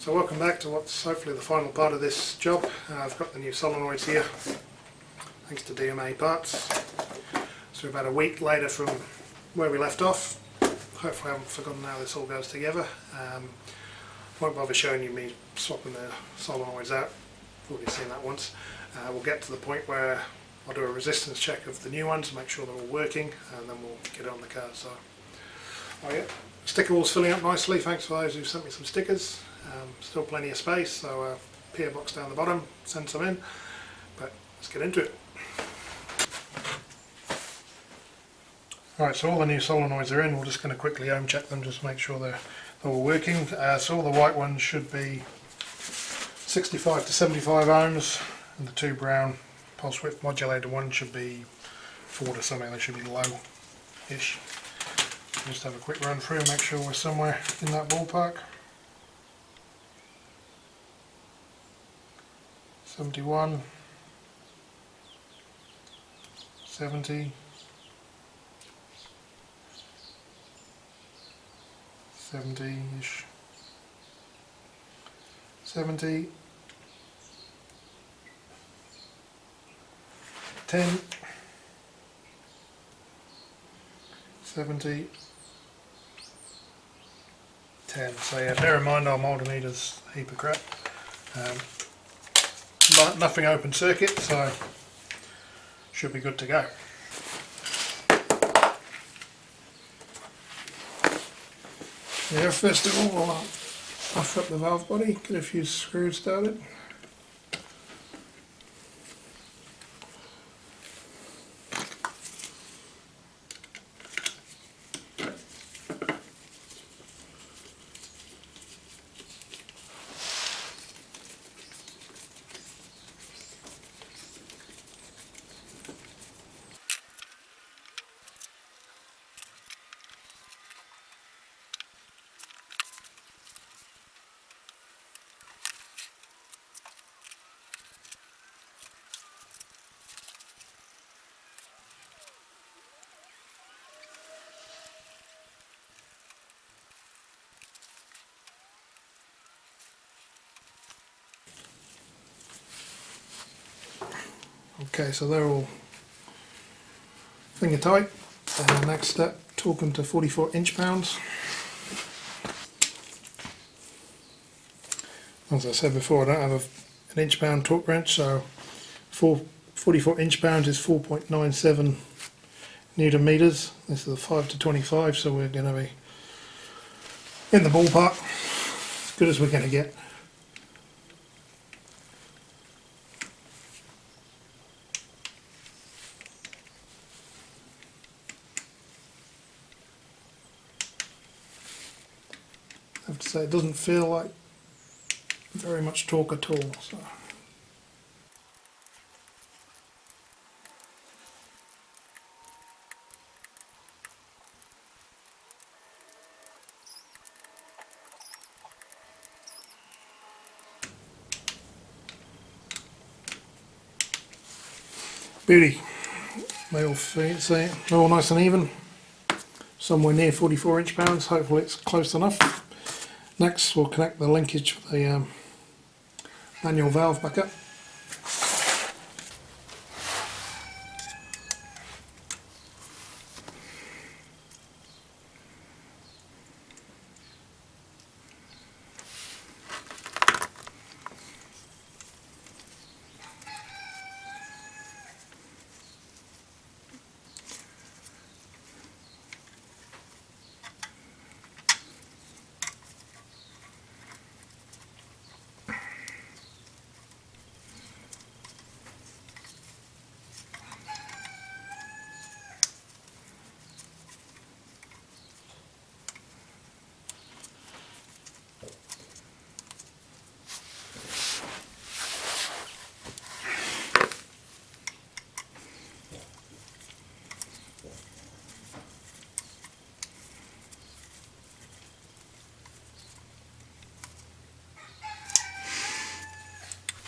So welcome back to what's hopefully the final part of this job. I've got the new solenoids here, thanks to DMA Parts. So about a week later from where we left off. Hopefully I haven't forgotten how this all goes together. Won't bother showing you me swapping the solenoids out, you've already seen that once. We'll get to the point where I'll do a resistance check of the new ones, make sure they're all working, and then we'll get it on the car. So, oh yeah, sticker wall's filling up nicely, thanks for those who sent me some stickers. Still plenty of space, so PO box down the bottom, send some in, but let's get into it. Alright, so all the new solenoids are in. We're just going to quickly home check them just to make sure they're all working. So all the white ones should be 65 to 75 ohms, and the two brown pulse width modulated ones should be 4 to something. They should be low-ish. Just have a quick run through and make sure we're somewhere in that ballpark. 71, 70, 70-ish, 70, 10, 70, 10. So yeah, bear in mind our multimeter's a heap of crap. But nothing open circuit, so should be good to go. Yeah, first of all we'll off up the valve body, get a few screws started. Okay, so they're all finger tight. Next step, torque them to 44 inch-pounds. As I said before, I don't have an inch-pound torque wrench, so 44 inch-pounds is 4.97 newton meters. This is a 5 to 25, so we're going to be in the ballpark, as good as we're going to get. I have to say it doesn't feel like very much torque at all. So. Beauty. They all fit, see, they're all nice and even. Somewhere near 44 inch-pounds, hopefully it's close enough. Next we'll connect the linkage for the manual valve back up.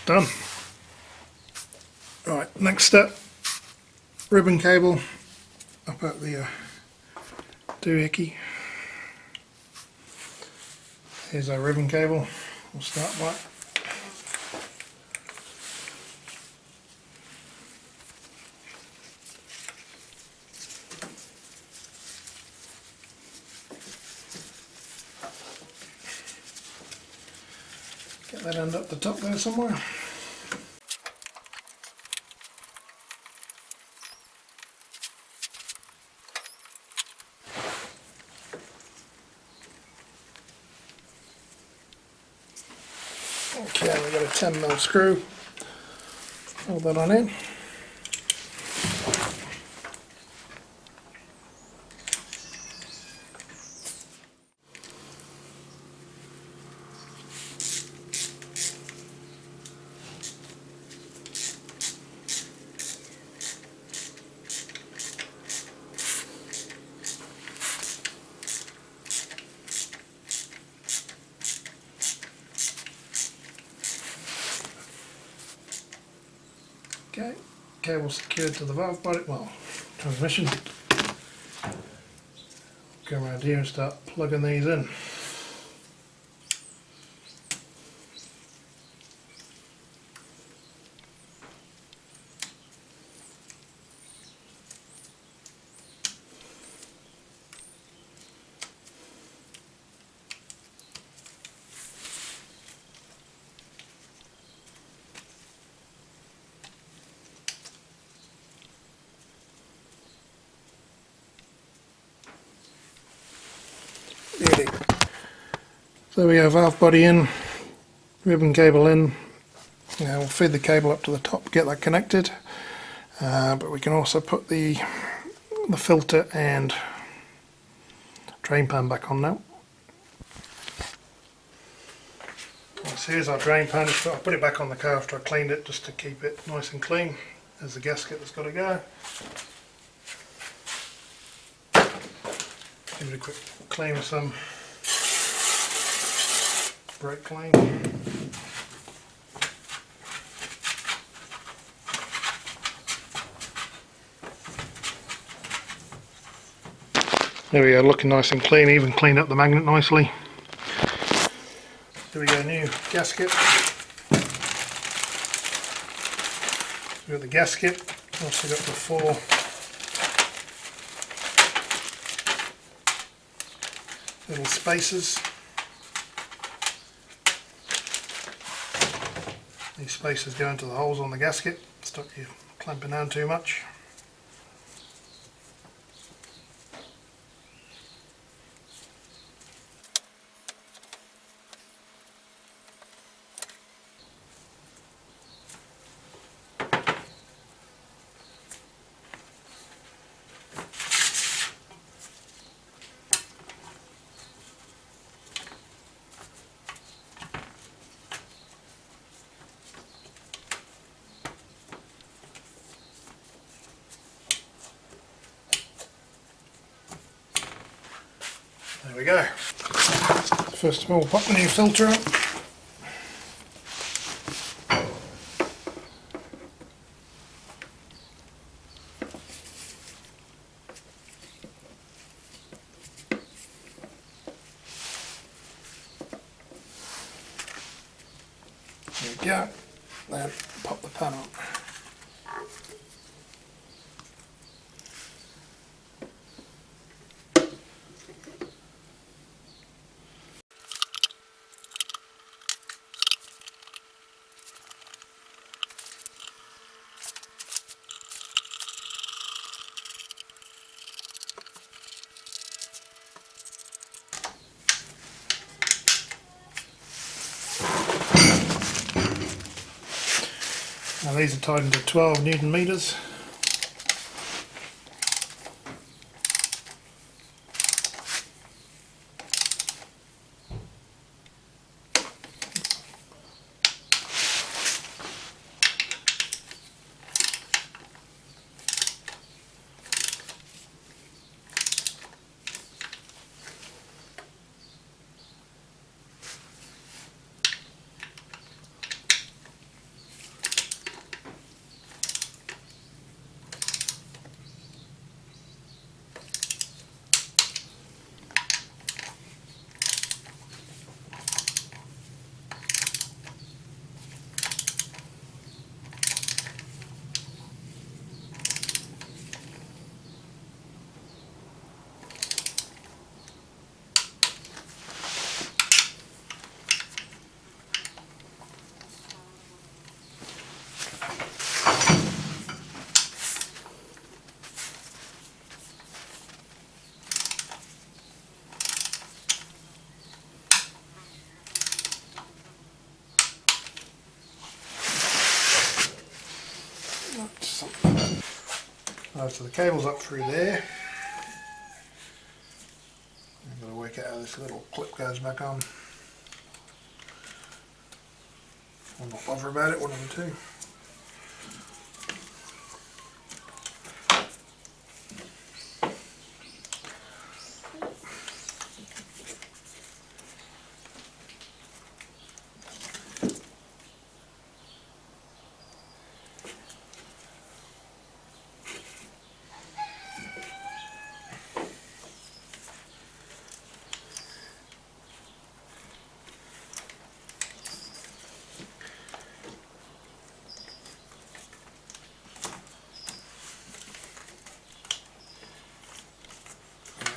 Done. Right, next step, ribbon cable up at the doohickey. Here's our ribbon cable, We'll start by get that end up the top there somewhere. Okay, we've got a 10mm screw, hold that on in. Okay, cable secured to the valve body, well, transmission. Go around here and start plugging these in. Beauty. So we have valve body in, ribbon cable in. Now we'll feed the cable up to the top, get that connected. But we can also put the filter and drain pan back on now. So here's our drain pan. I'll put it back on the car after I cleaned it, just to keep it nice and clean. There's the gasket that's got to go. Give it a quick clean with some brake clean. There we go, looking nice and clean, even cleaned up the magnet nicely. There we go, new gasket. We've got the gasket, also got the 4 little spacers. These spacers go into the holes on the gasket, stop you clamping down too much. There we go. First of all, pop the new filter up. There we go. Then pop the pan on. Now these are tightened to 12 Newton meters. So the cable's up through there. I've got to work out how this little clip goes back on. I'll not bother about it, one of the two.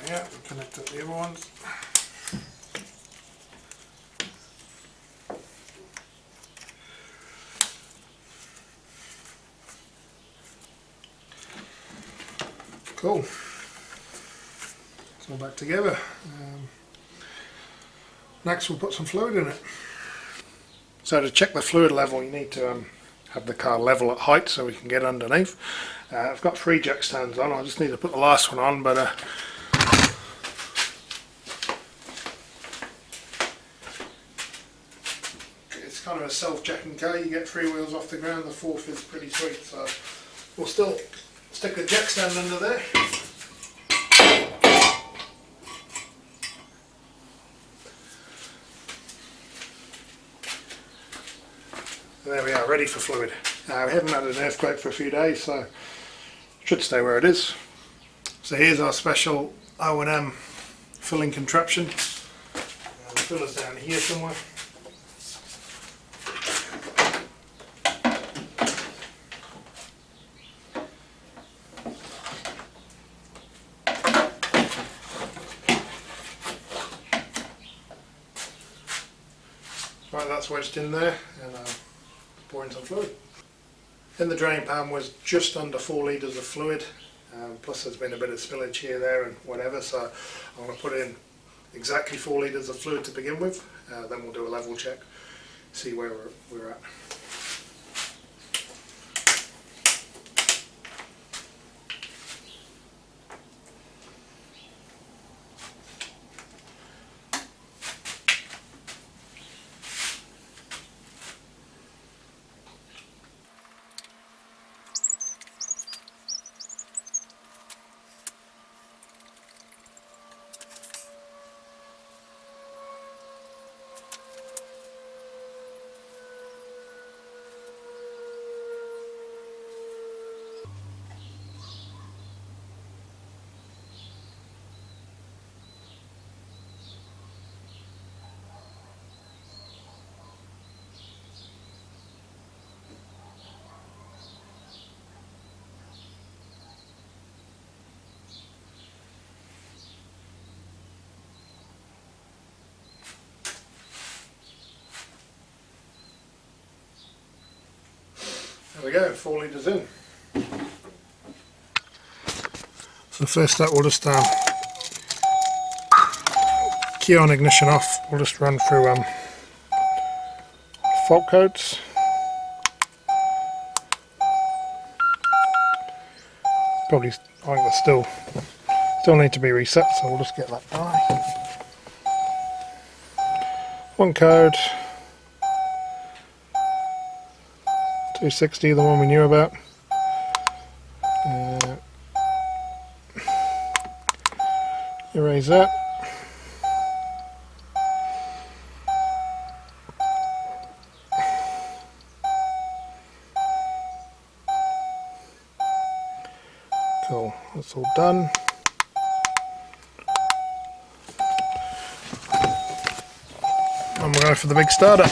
Yeah, we'll connect up the other ones. Cool. It's all back together. Next we'll put some fluid in it. So to check the fluid level you need to have the car level at height so we can get underneath. I've got 3 jack stands on, I just need to put the last one on, but it's kind of a self-checking car. You get 3 wheels off the ground, the 4th is pretty sweet, so we'll still stick the jack stand under there. There we are, ready for fluid. We haven't had an earthquake for a few days, so it should stay where it is. So here's our special O&M filling contraption. The filler's down here somewhere. Right, that's wedged in there, and pouring some fluid. In the drain pan was just under 4 litres of fluid, plus there's been a bit of spillage here, there and whatever, so I'm going to put in exactly 4 litres of fluid to begin with, then we'll do a level check, see where we're at. There we go, 4 litres in. So first up we'll just key on, ignition off, we'll just run through fault codes. Probably, I think they still need to be reset, so we'll just get that done. One code. 260, the one we knew about. Erase that. Cool, that's all done. And we'll go for the big startup.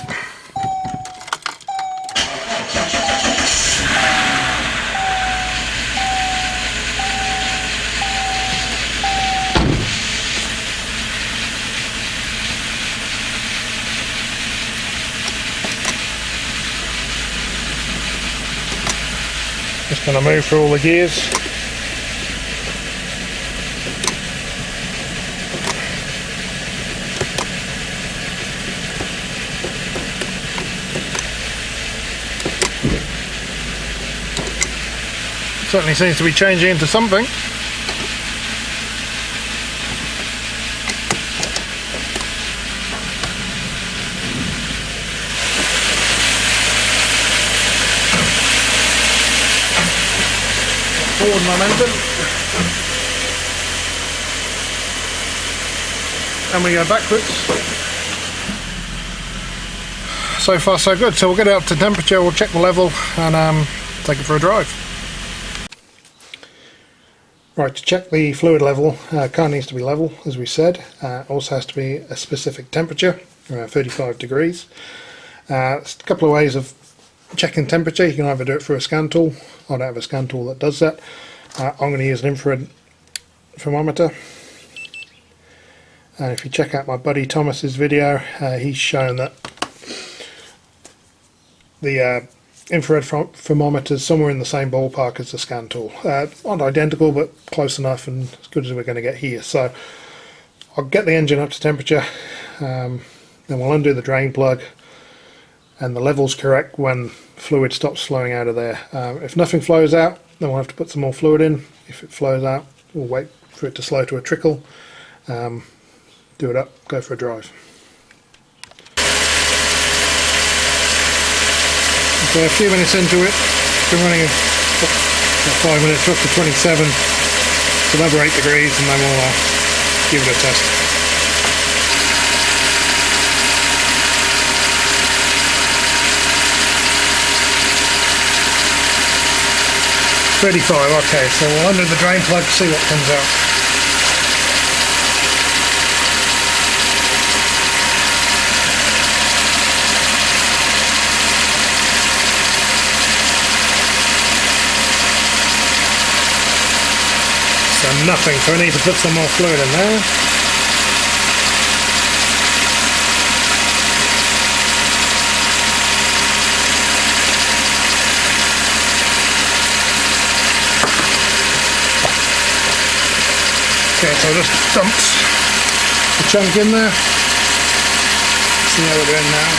Just going to move through all the gears. Certainly seems to be changing into something. Forward momentum. And we go backwards. So far so good. So we'll get it up to temperature, we'll check the level and take it for a drive. Right, to check the fluid level, car needs to be level, as we said. Also has to be a specific temperature, around 35 degrees. There's a couple of ways of checking temperature. You can either do it through a scan tool. I don't have a scan tool that does that. I'm going to use an infrared thermometer. And if you check out my buddy Thomas's video, he's shown that the infrared thermometer is somewhere in the same ballpark as the scan tool. Not identical, but close enough and as good as we're going to get here. So I'll get the engine up to temperature, then we'll undo the drain plug, and the level's correct when fluid stops flowing out of there. If nothing flows out, then we'll have to put some more fluid in. If it flows out, we'll wait for it to slow to a trickle, do it up, go for a drive. So a few minutes into it, been running about 5 minutes, up to 27, it's another 8 degrees, and then we'll give it a test. Okay, so we'll undo the drain plug to see what comes out. So nothing, so we need to put some more fluid in there. Okay, so I just dumped the chunk in there. See how we're doing now.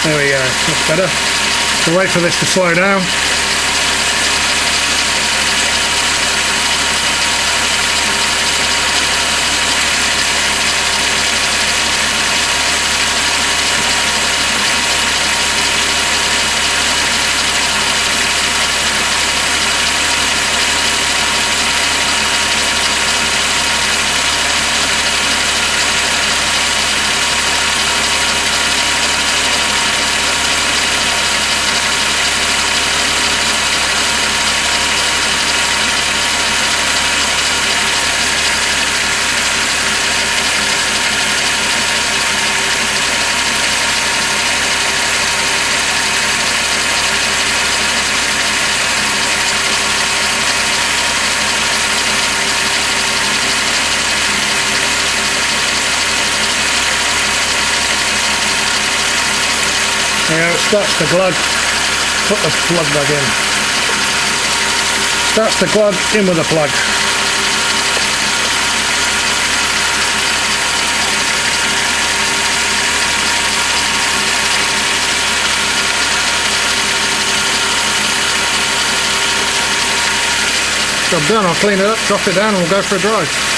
There we go, that's better. So wait for this to slow down. Now it starts to glug, put the plug back in. Starts to glug, in with the plug. Job done, I'll clean it up, drop it down and we'll go for a drive.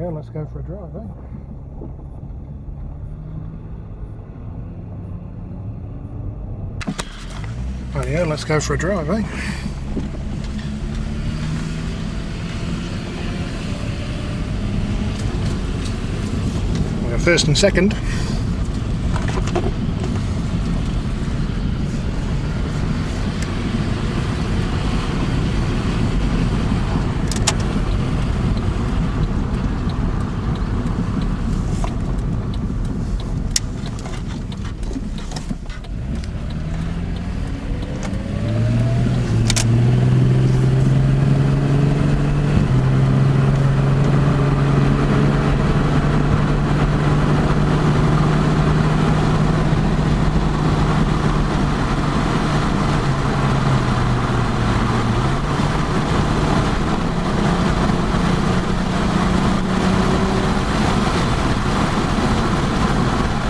Rightio, let's go for a drive, eh? Rightio, let's go for a drive, eh? We have first and second.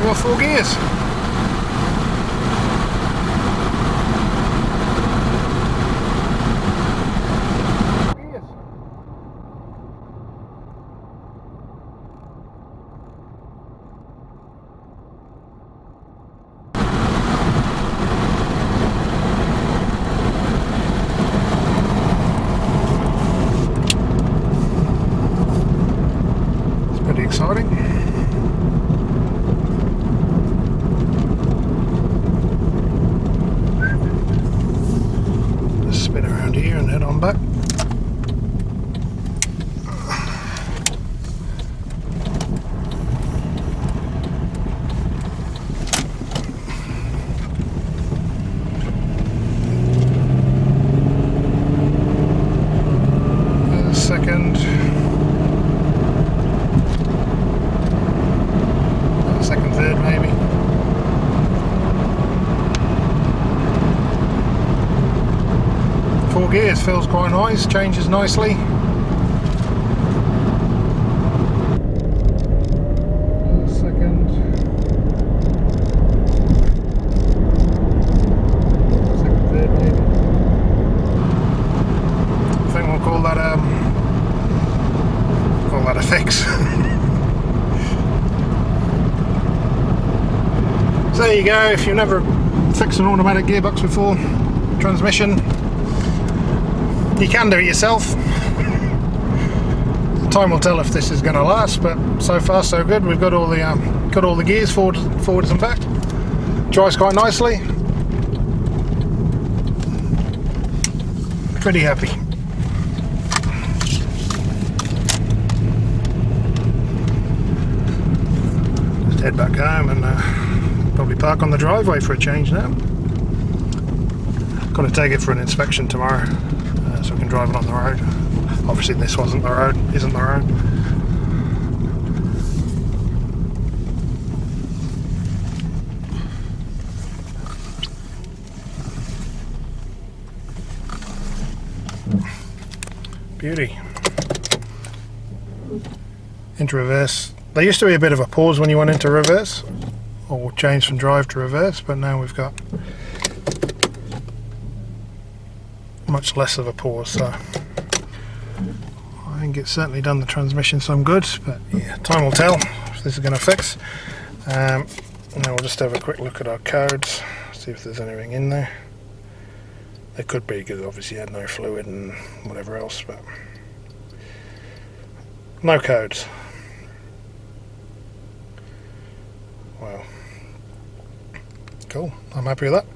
We've got 4 gears. It's pretty exciting. Spin around here and head on back. Second, third maybe. Four gears, feels quite nice, changes nicely. Second, third maybe. I think we'll call that a fix. So there you go. If you've never fixed an automatic gearbox before, transmission, you can do it yourself. Time will tell if this is going to last, but so far so good. We've got all the gears forwards and back. Drives quite nicely. Pretty happy. Just head back home and probably park on the driveway for a change now. Got to take it for an inspection tomorrow. So we can drive it on the road. Obviously this isn't the road. Beauty. Into reverse. There used to be a bit of a pause when you went into reverse, or change from drive to reverse, but now we've got much less of a pause, so I think it's certainly done the transmission some good, but yeah, time will tell if this is going to fix. Now we'll just have a quick look at our codes, see if there's anything in there. There could be, because obviously you had no fluid and whatever else, but no codes. Well, cool, I'm happy with that.